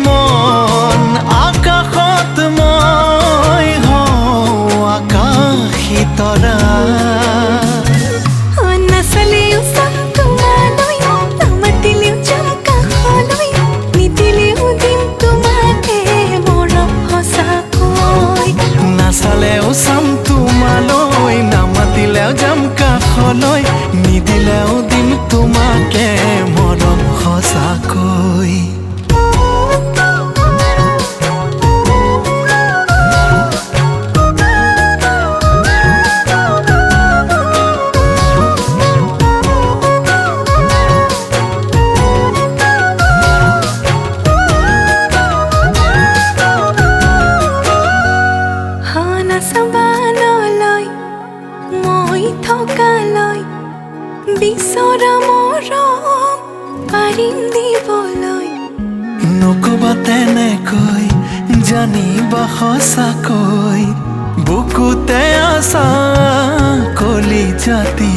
মন আকাশত মই হওঁ আকাশী তৰা নাচালেও চাম তোমালৈ নামাতিলেও যাম কাষলৈ নিদিলেও দিম তোমাকে মৰম সঁচাকৈ নাচালেও চাম তোমালৈ নামাতিলেও যাম কাষলৈ নিদিলেও দিম তোমাকে মৰম সঁচাকৈ নাচাবানলৈ মই থকালৈ বিচৰা মৰম পাৰিম দিবলৈ নকবা তেনেকৈ জানিবা সঁচাকৈ বুকুতে আছা কলি জাতি